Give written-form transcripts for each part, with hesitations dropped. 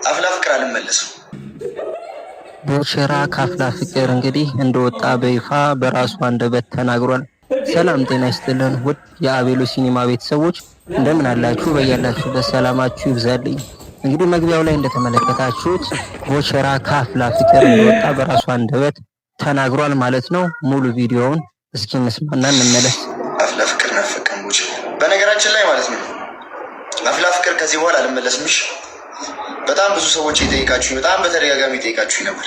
አፍላ ፍቅር አልመለስም። ቦቸራ ከአፍላ ፍቅር እንግዲህ እንደወጣ በይፋ በራሱ አንደበት ተናግሯል። ሰላም ጤና ይስጥልን ውድ የአቤሎ ሲኒማ ቤተሰቦች እንደምን አላችሁ? በያላችሁበት ሰላማችሁ ይብዛልኝ። እንግዲህ መግቢያው ላይ እንደተመለከታችሁት ቦቸራ ከአፍላ ፍቅር እንደወጣ በራሱ አንደበት ተናግሯል ማለት ነው። ሙሉ ቪዲዮውን እስኪ እንስማና እንመለስ። አፍላ ፍቅር ናፈቀን ቦቸ። በነገራችን ላይ ማለት ነው አፍላ ፍቅር ከዚህ በኋላ አልመለስም። በጣም ብዙ ሰዎች የጠየቃችሁ በጣም በተደጋጋሚ የጠየቃችሁ ነበር።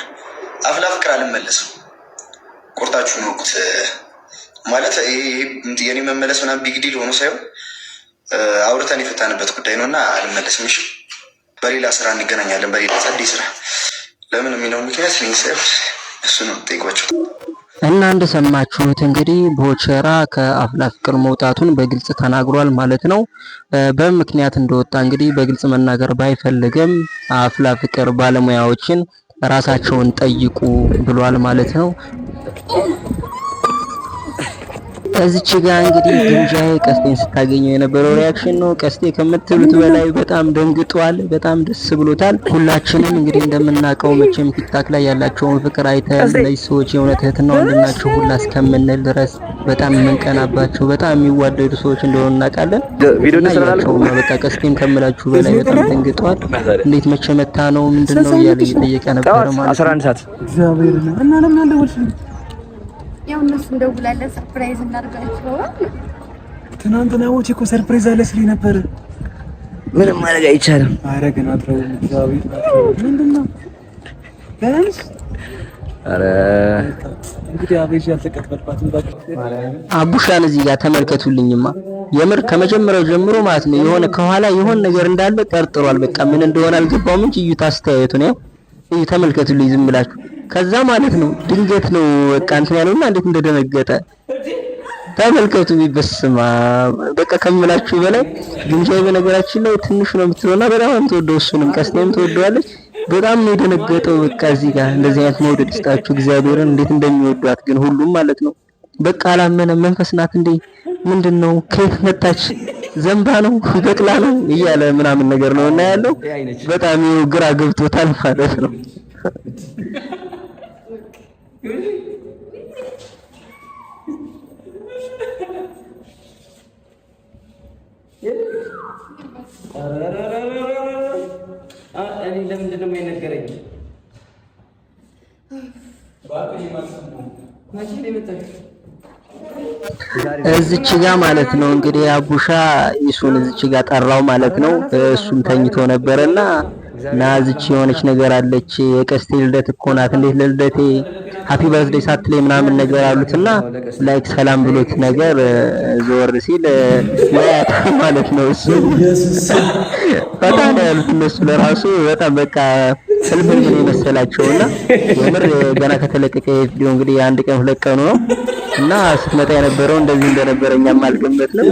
አፍላ ፍቅር አልመለስም። ቁርጣችሁ ነው ቁት ማለት የኔ መመለስ ምናምን ቢግ ዲል ሆኖ ሳይሆን አውርተን የፈታንበት ጉዳይ ነውና አልመለስም። እሺ በሌላ ስራ እንገናኛለን፣ በሌላ ጸዴ ስራ። ለምን የሚለው ምክንያት እኔ ሳይሆን እሱ ነው ጠይቋቸው። እና እንደሰማችሁት እንግዲህ ቦቸራ ከአፍላ ፍቅር መውጣቱን በግልጽ ተናግሯል ማለት ነው። በምክንያት እንደወጣ እንግዲህ በግልጽ መናገር ባይፈልግም አፍላ ፍቅር ባለሙያዎችን ራሳቸውን ጠይቁ ብሏል ማለት ነው። ከዚች ጋር እንግዲህ ግንጃዬ ቀስቴን ስታገኘው የነበረው ሪያክሽን ነው። ቀስቴ ከምትሉት በላይ በጣም ደንግጧል፣ በጣም ደስ ብሎታል። ሁላችንም እንግዲህ እንደምናውቀው መቼም ቲክታክ ላይ ያላቸውን ፍቅር አይተን እነዚህ ሰዎች የእውነት እህትና ወንድም ናቸው ሁላ እስከምንል ድረስ በጣም የምንቀናባቸው በጣም የሚዋደዱ ሰዎች እንደሆኑ እናውቃለን። በቃ ቀስቴም ከምላችሁ በላይ በጣም ደንግጧል። እንዴት መቼ መታ ነው ምንድነው እያለ እየጠየቀ ነበር ማለት ነው። 11 ሰዓት እግዚአብሔር እና ለምን አልደወልሽልኝ? ያው እነሱ እንደውላለን ሰርፕራይዝ እናድርጋቸው። ትናንትና ወጪ እኮ ሰርፕራይዝ አለ ስለኝ ነበር። ምንም ማድረግ አይቻልም። ኧረ ግን አትረው ምንድነው ጋይስ? ኧረ እንግዲህ አቤሽ ያልተቀበልኳት አቡሻን እዚህ ጋር ተመልከቱልኝማ። የምር ከመጀመሪያው ጀምሮ ማለት ነው የሆነ ከኋላ የሆነ ነገር እንዳለ ጠርጥሯል። በቃ ምን እንደሆነ አልገባውም እንጂ እዩት፣ አስተያየቱ ነው። እዩ ተመልከቱልኝ ዝም ብላችሁ። ከዛ ማለት ነው ድንገት ነው በቃ እንትን ያለውና እንዴት እንደደነገጠ ተመልከቱ። ቢበስማ በቃ ከምላችሁ በላይ ግንጃዬ በነገራችን ላይ ትንሽ ነው የምትለውና በጣም የምትወደው እሱንም ቀስቴም ትወደዋለች። በጣም ነው የደነገጠው። በቃ እዚህ ጋር እንደዚህ አይነት መውደድ ይስጣችሁ እግዚአብሔርን፣ እንዴት እንደሚወዷት ግን ሁሉም ማለት ነው። በቃ አላመነም። መንፈስ ናት እንዴ ምንድነው? ከየት መጣች? ዘንባ ነው በቅላ ነው እያለ ምናምን ነገር ነው እና ያለው በጣም ግራ ገብቶታል ማለት ነው። እኔ ለምንድን ነው የማይነገረኝ? እዚች ጋር ማለት ነው እንግዲህ አቡሻ እሱን እዚች ጋር ጠራው ማለት ነው። እሱም ተኝቶ ነበርና ና እዚች የሆነች ነገር አለች የቀስቴ ልደት እኮ ናት፣ እንዴት ለልደቴ ሃፒ በርዝዴይ ሳትለኝ ምናምን ነገር አሉትና ላይክ ሰላም ብሎት ነገር ዞር ሲል ወያታ ማለት ነው። እሱ በጣም ያሉት እነሱ ለራሱ በጣም በቃ ስልፍል ምን የመሰላቸውና የምር ገና ከተለቀቀ ቪዲዮ እንግዲህ አንድ ቀን ሁለት ቀኑ ነው እና ስትመጣ የነበረው እንደዚህ እንደነበረ እኛም አልገመትንም።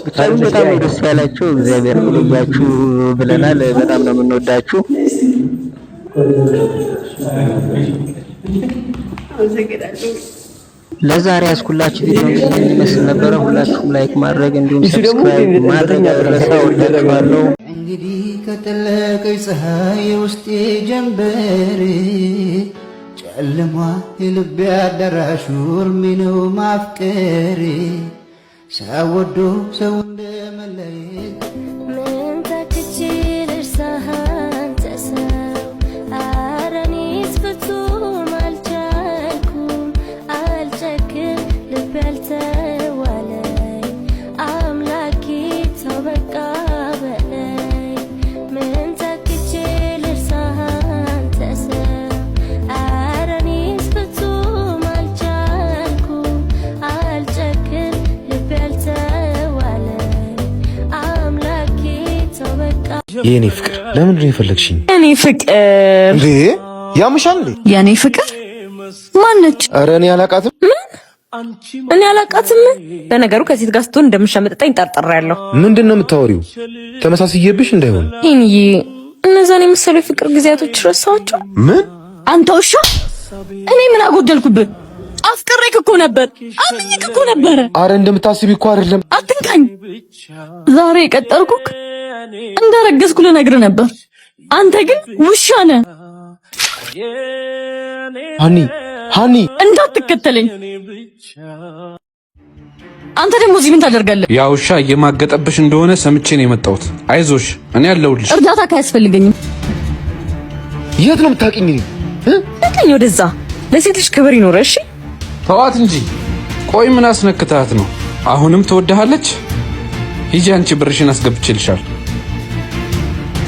ብቻ በጣም ደስ ያላቸው እግዚአብሔር ይባርካችሁ ብለናል። በጣም ነው የምንወዳችሁ። ለዛሬ ያስኩላችሁ ቪዲዮ እንግዲህ ይመስል ነበረ። ሁላችሁም ላይክ ማድረግ እንዲሁም ሰብስክራይብ ማድረግ አትርሱ። እንግዲህ ከጠለቀች ፀሐይ ውስጥ ጀንበር ጨለማ የልቤ አዳራሽ እርሜ ነው ማፍቀር ሳወዶ ሰው እንደመለየት ምን ተክቼ ልርሳህ አንተ ሰው ኧረ እኔስ ፍጹም አልቻልኩም አልጨክን ልቤ አልተዋለኝ አምላኬ ተው በቃ በለኝ ምን ተክቼ ልርሳህ አንተ ሰው ኧረ እኔስ ፍጹም አልቻልኩም አልጨክን ልቤ አልተዋለኝ አምላኬ ተው በቃ። የኔ ፍቅር ለምንድን ነው የፈለግሽኝ? የኔ ፍቅር እንዴ ያምሻል እንዴ? የኔ ፍቅር ማነች? ኧረ እኔ አላውቃትም። እኔ አላውቃትም። ለነገሩ ከሴት ጋር ስትሆን እንደምሻመጥጠኝ ጠርጥሬያለሁ። ምንድን ነው የምታወሪው? ተመሳስዬብሽ እንዳይሆን። ይሄ እነዛን የመሰሉ የፍቅር ጊዜያቶች ረሳኋቸው። ምን? አንተ ውሻ! እኔ ምን አጎደልኩብህ? አፍቅሬክ እኮ ነበር፣ አምኜክ እኮ ነበረ። አረ እንደምታስቢ እኮ አይደለም። አትንካኝ። ዛሬ የቀጠርኩክ እንደረገዝኩ ልነግርህ ነበር። አንተ ግን ውሻ ነህ። ሃኒ እንዳትከተለኝ። አንተ ደግሞ እዚህ ምን ታደርጋለህ? ያ ውሻ እየማገጠብሽ እንደሆነ ሰምቼ ነው የመጣሁት። አይዞሽ፣ እኔ አለሁልሽ። እርዳታ ካያስፈልገኝም። የት ነው የምታውቂኝ? ለቀኝ ወደዛ። ለሴት ልጅ ክብር ይኖር። እሺ ተዋት እንጂ። ቆይ ምን አስነክታት ነው? አሁንም ትወድሃለች? ሂጂ፣ አንቺ ብርሽን አስገብቼልሻል።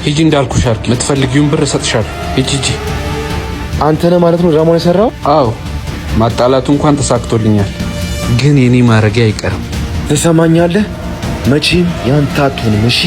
ሂጂ እንዳልኩሽ አድርጊ። የምትፈልጊውን ብር እሰጥሻለሁ። ሂጂ። አንተ ነህ ማለት ነው ድራማውን የሰራው? አዎ፣ ማጣላቱ እንኳን ተሳክቶልኛል፣ ግን የኔ ማረጊያ አይቀርም። ትሰማኛለህ? መቼም ያንተ አትሆንም። እሺ